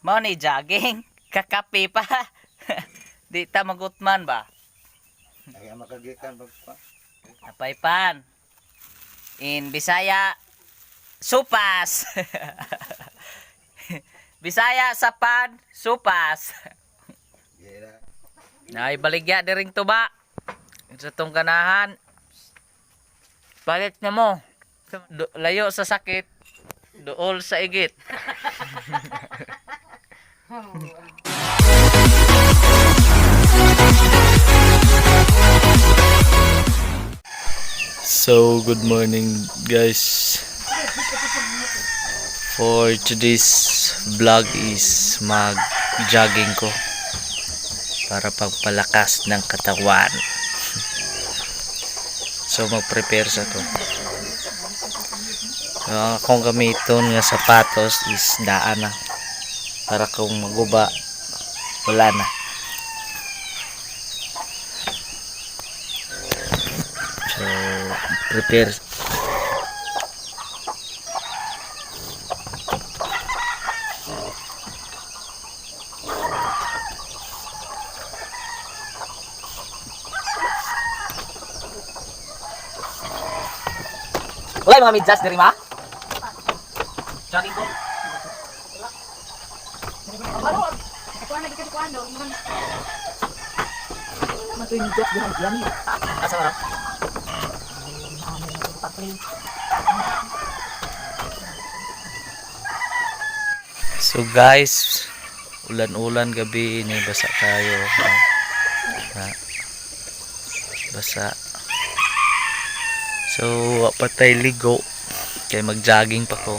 Mo ni jogging, kakape pa. Di ta magutman ba? Ay makagikan pag Napaypan. In Bisaya, supas. Bisaya sapan, supas. gira. Ay baligya diring tuba. Sa tong kanahan. Balik na mo. Layo sa sakit. Duol sa igit. So, good morning guys. For today's vlog is mag-jogging ko para pagpalakas ng katawan. So, mag-prepare sa to. Akong gamiton nga sapatos is daan na. Para kung maguba, wala na. So, prepare. Wala mga midjas diri ma? Jogging ko. Asa ba? So guys, ulan-ulan gabi ini, basa tayo. Basa. So, patay ligo. Kaya mag-jogging pa ko.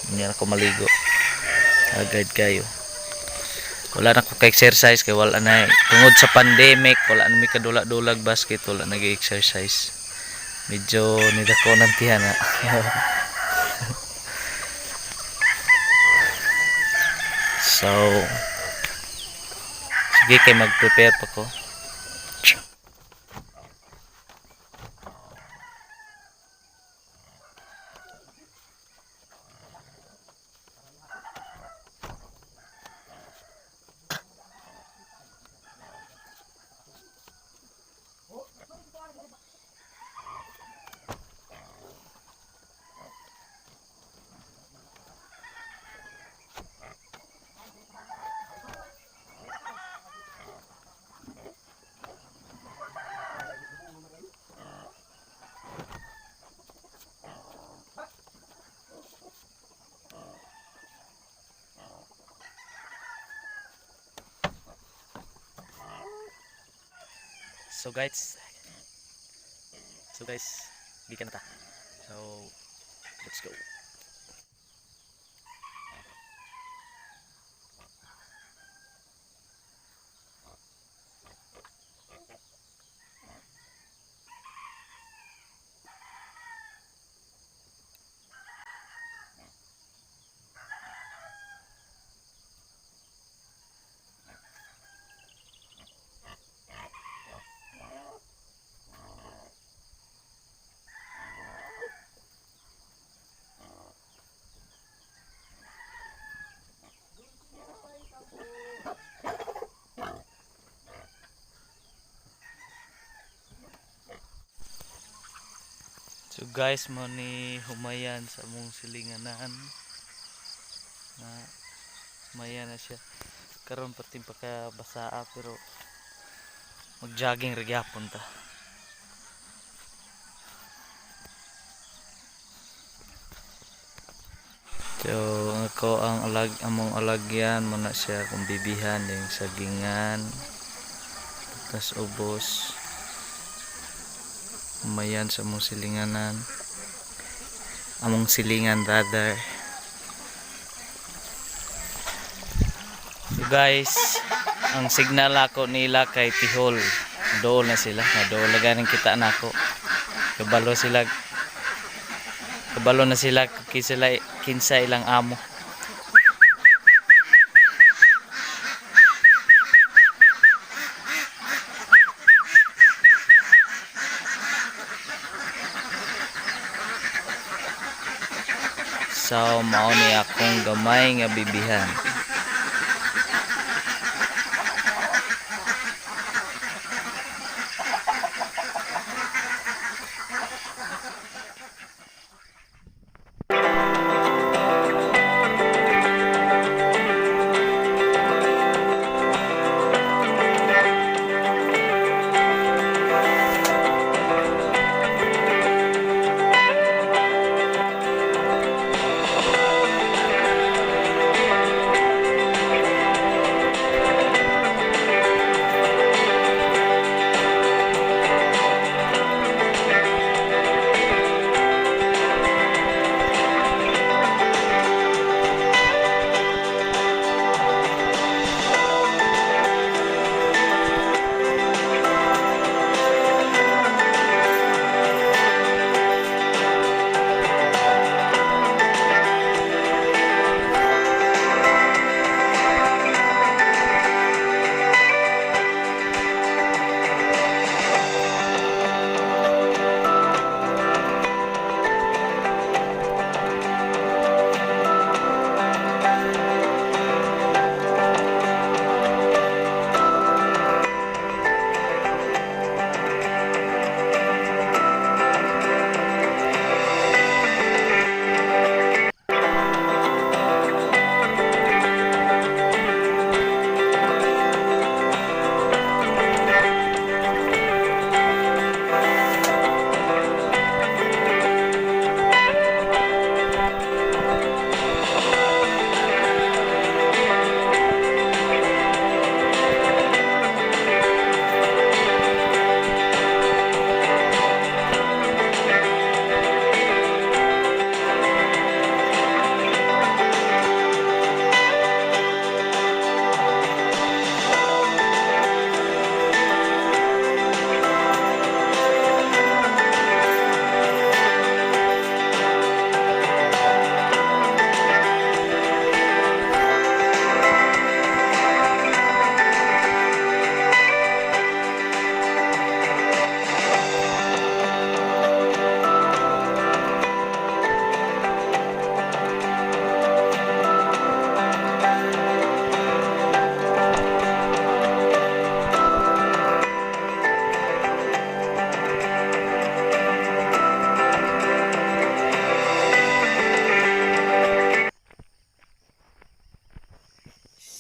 Hindi ako maligo. Agad kayo. Wala na ko ka-exercise kaya wala na. Tungod sa pandemic, wala na may kadula-dulag basket, wala nag-exercise. Medyo nidako ng tiyan na. So, sige kayo mag-prepare pa ko. So guys, gikan na ta. So, let's go. So guys, mo ni humayan sa mong silinganan. Na humayan na siya. Karon pati pagkabasaa pero mag-jogging magyapon ta. So ako ang among alagyan mo na siya kung bibihan yung sagingan. Tas ubos. Humayan sa mong silinganan. Among silingan rather. So guys, ang signal ako nila kay Tihol. Dool na sila. Dool na ganing kita na ako. Kabalo na sila kinsa ilang amo. So mao ni akong gamay nga bibihan.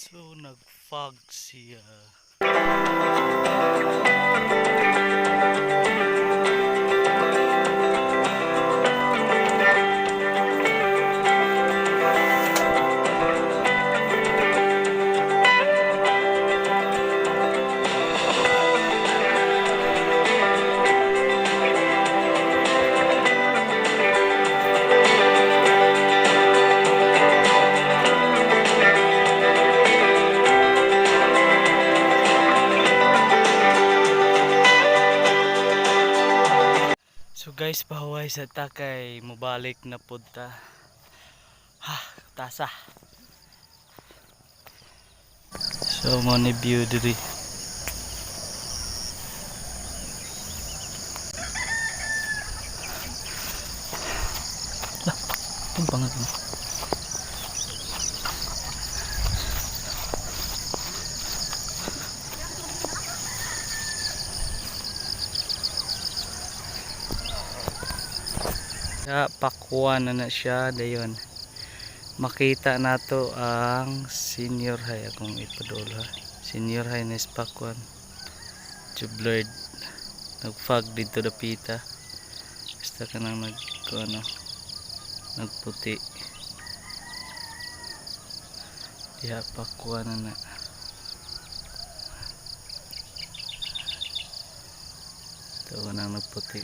So nag-fog siya. So guys, pahuway sa takay mubalik na punta. Ha, tasa. So mo ni view diri. Lah, ang bangat mo. Pakuan na siya dayon. Makita nato ang senior high akong ipadol ha. Senior high na pakuan. Blurred. Nagfog dito dapita. Basta ka nang nagputi. Diha pakuan na. Ito ko nang nagputi.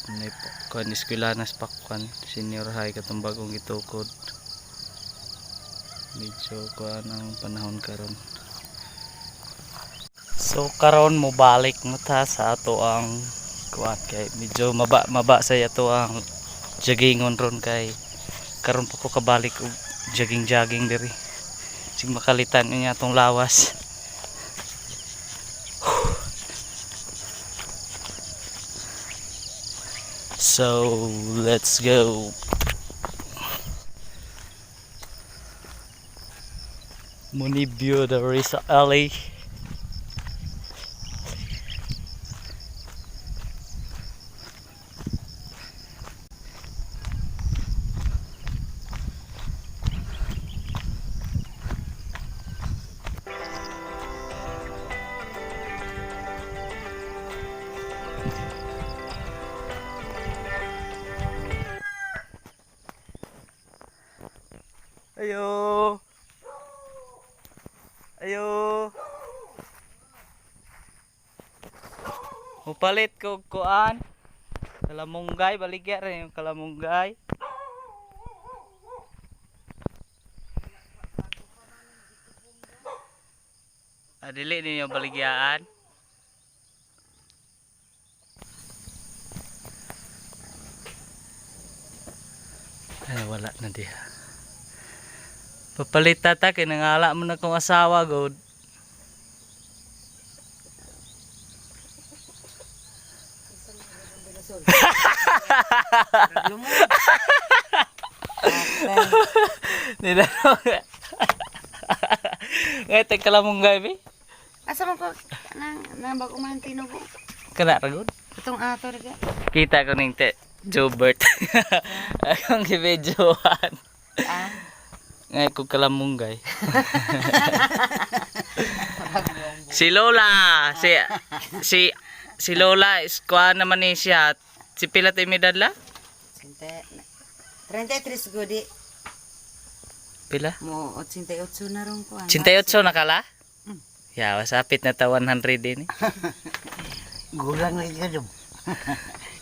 Kuan eskwelanas pakuan. Senior high katong bagong itukod. Medyo kuan ang panahon karon. So karon mo balik mo ta sa ato ang kuan kay medyo maba sa ato ang joggingon ron kay karon pa ko kabalik og jogging diri. Sig makalitan niya atong lawas. So let's go. Muni view dari sa alley. Ayo. Ayo. Mupalit ko kuan. Kalamunggay, baligya rin yung kalamunggay. Dili ninyo baligyaan. Ay, wala na diha. Papalit tata kay nangala mo na kong asawa god. Nila. Ngete kala mong gabi. Asa man ko nang bago man tinubo. Kana ra god. Itong ato ra. Kita ko ning te Jobert. Akong gibedyoan. Ah. Ngay ko kalamunggay. Si Lola, si Lola kuha naman ni siya. Si pila tayo may dadla? 33 gudi. Pila? Mo 88 na ron ko. 88 na kala? Ya, wasapit na ta 100 din eh. Gulang na ikaw dum.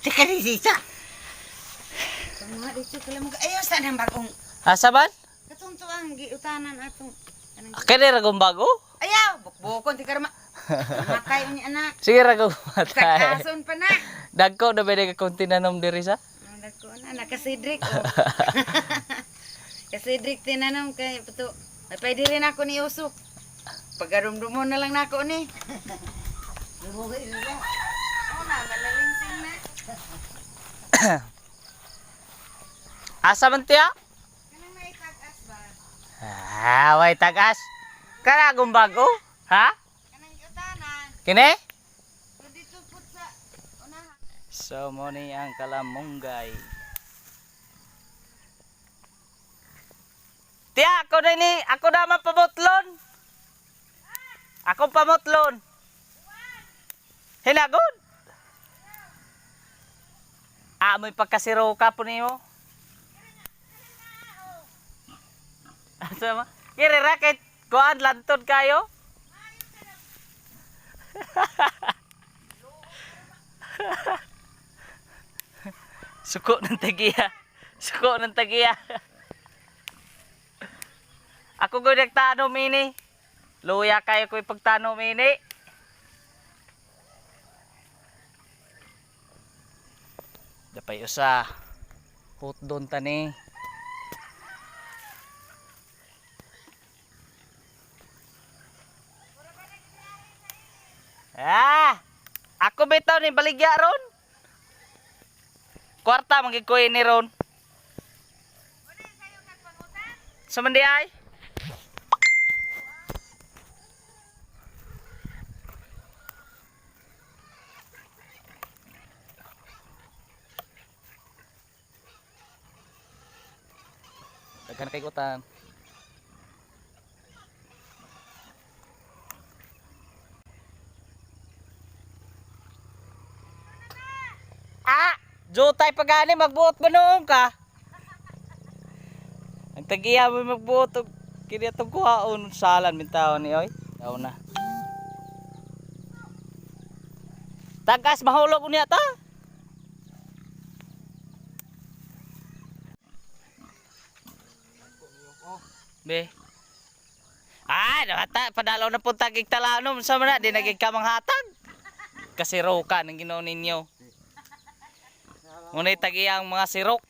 Sika ni sisa. Mga dito kala mo ayos sa nang bagong. Asa ban? Katong tuang giutanan atong Kani ra gong bago? ayaw bukbukon ti karma. Matay ni anak. Sige ra gong matay. Kakason pa na. Dagko na ba ka kung tinanom diri sa? Dagko na nakasidrik. Kasidrik tinanom kay puto. Napay diri na ako ni usok. Pagarumdumon na lang nako ni. Lumugay na. Oh na malalingsing na. Asa man tiya? Kanang may tagas ba? Way tagas. Kana gong bago? Ha? Kanang giutanan. Kini? So dito put sa unahan. So mo ni ang kalamunggay. Tiya, ako na mapabutlon. akong pamutlon. Hinagod. Amoy pagkasiro ka po niyo. Asa ma? Kiri raket kuan lantod kayo. Suko ng tagiya. Suko ng tagiya. Ako ko nagtanom ini. Luya kayo ko ipagtanom ini. Dapay usa. Hot doon tani. Ako bitaw ni baligya ron. Kwarta magikuy ni ron. Sa mandi ay? Daghan kay utang. Jutay pagani magbuot ba noong ka? Ang tagiya mo magbuot kini atong kuhaon salan mintaw ni oy. Daw na. Tagas mahulog niya ta. Be. Dawata padalaw na pud tagig talanom sa mana di nagig ka manghatag. Kasi raw ka nang Ginoo ninyo. Ngunit tagiyang mga sirok.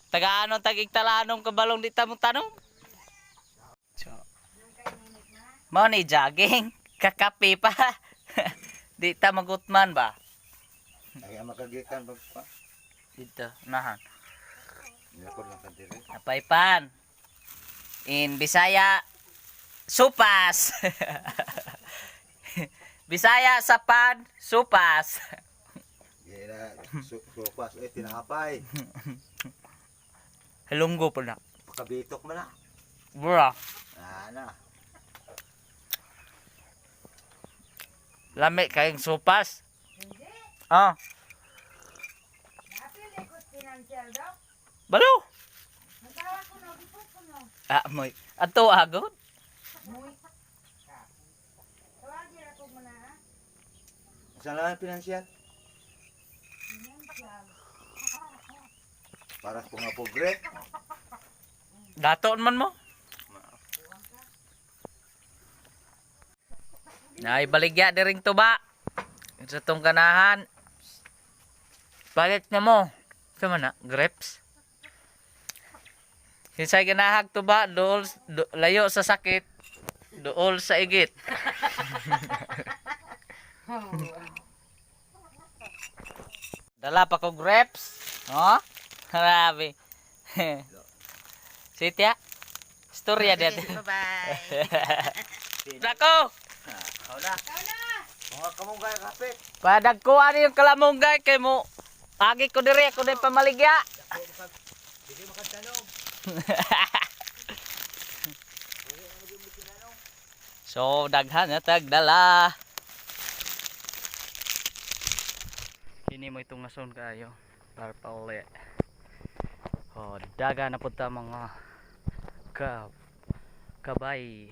Tagaano tagig talanom kabalong di tamo tanom. Mao ni jogging, kakape pa. Di ta magutman ba? Ay makagikan pagkuan. Dito, nahan. Nilakod lang ka dire. Apaypan. In Bisaya, supas. Bisaya sapan, supas. Gira supas tinapay. Halunggo po na. Pakabitok man na. Bura. Na. Lami kayong supas. Ah. Balo. Moy. Ato agod. Saan lang pinansyal? Para po nga pogre. Daton man mo. Naibaligya diring tuba. Sa tong kanahan. Balik na mo. Sama na, grapes. Kinsay ganahag tuba, layo sa sakit, dool sa igit. Dala pa ko grapes. Oh? Grabe. Sitya. Storya dito. Bye-bye. Nako. Kau na. Mga kamunggay kapit. Padag ko ani yung kalamunggay kay mo. Agi ko dire ko din pamaligya. Hindi makatanong. So daghan na tagdala. Kini mo itong nason kayo. Para pa uli. Oh, daga na punta mga kabay.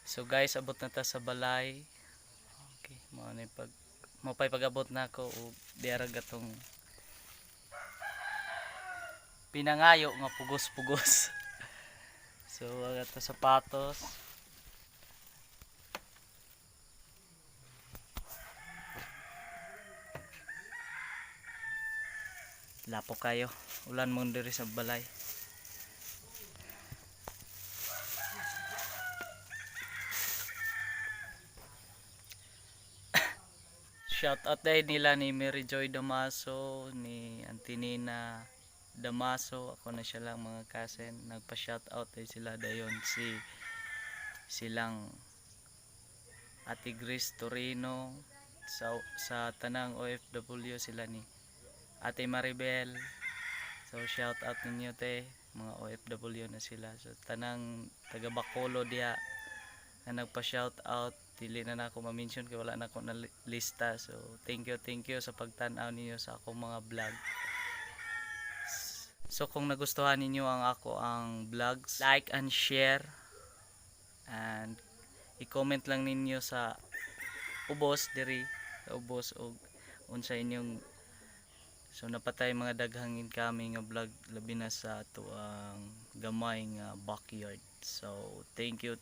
So guys, abot na ta sa balay. Okay, mo pay pag-abot na ako og diarag atong pinangayo nga pugos-pugos. So aga ta sapatos. Lapo kayo. Ulan mo diri sa balay. Shout out day nila ni Mary Joy Damaso, ni Antinina Damaso. Ako na siya lang mga cousin. Nagpa-shout out day sila dayon silang Ate Grace Torino sa tanang OFW sila ni Ate Maribel. So shout out ninyo te, mga OFW na sila. So tanang taga Bacolod diha na nagpa-shout out, dili na nako ma-mention kay wala na ako na lista. So thank you sa pagtan-aw ninyo sa akong mga vlog. So kung nagustuhan ninyo ang vlogs, like and share, and i-comment lang ninyo sa ubos diri sa ubos og unsa inyong, so napatay mga daghang incoming nga vlog labi na sa ato ang gamay nga backyard. So thank you